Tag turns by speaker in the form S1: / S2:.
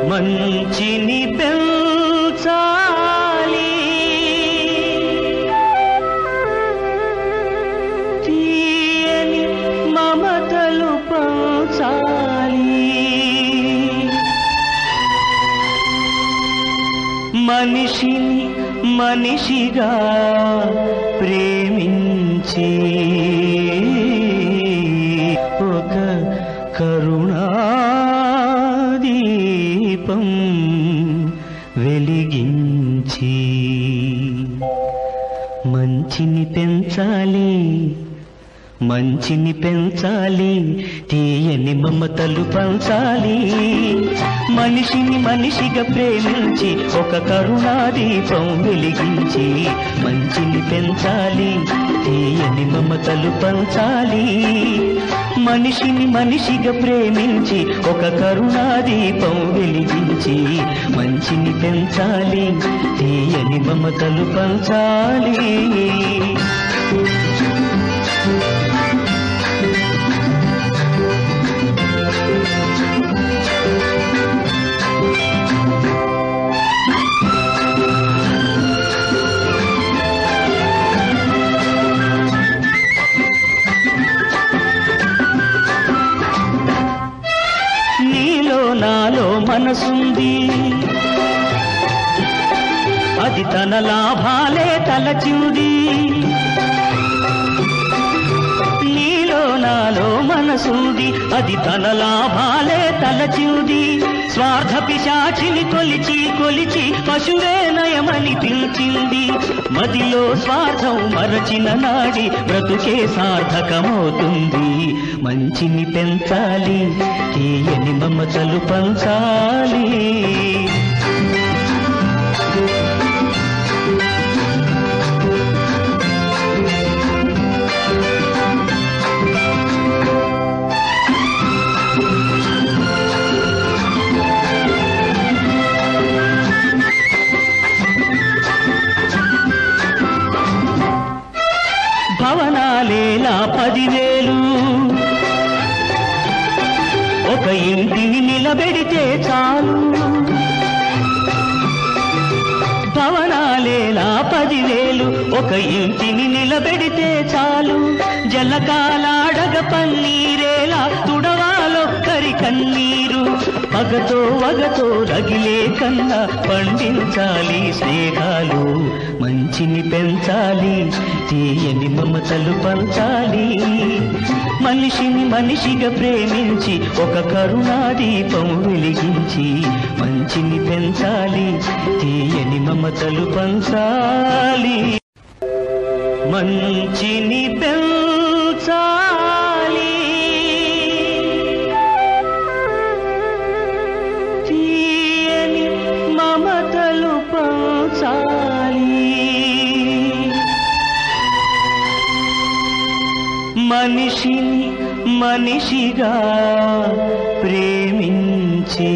S1: మంచిని పెంచాలి తీయని మమతలు పంచాలి మనిషిని మనిషిగా ప్రేమించి ఒక కరుణాదీపం వెలిగించి మంచిని పెంచాలి మంచిని పెంచాలి తీయని మమతలు పంచాలి మనిషిని మనిషిగా ప్రేమించి ఒక కరుణాదీపం వెలిగించి మంచిని పెంచాలి తీయని మమతలు పంచాలి మనిషిని మనిషిగా ప్రేమించి ఒక కరుణాదీపం వెలిగించి మంచిని పెంచాలి తీయని మమతలు పంచాలి నాలో మనసుంది అది తన లాభాలే తలచింది నీలో నాలో మనసుంది అది తన లాభాలే తలచింది స్వార్థ పిశాచిని కొలిచి కొలిచి పశువే నయమని పిలిచింది మదిలో స్వార్థం మరచిన నాడి బ్రతుకే సార్థకమవుతుంది మంచిని పెంచాలి తీయని మమతలు పంచాలి భవనాలేలా 10,000 ఒక ఇంటిని నిలబెడితే చాలు భవనాలేలా 10,000 ఒక ఇంటిని నిలబెడితే చాలు జలకాలాడగ పన్నీరేలా తుడవాలొక్కరి కన్నీరు పగతో వగతో రగిలే కన్నా పండించాలి స్నేహాలు మంచిని పెంచాలి తీయని మమతలు పంచాలి మనిషిని మనిషిగా ప్రేమించి ఒక కరుణాదీపం వెలిగించి మంచిని పెంచాలి తీయని మమతలు పంచాలి మంచిని పెంచాలి తీయని మమతలు పంచాలి మనిషిని మనిషిగా ప్రేమించి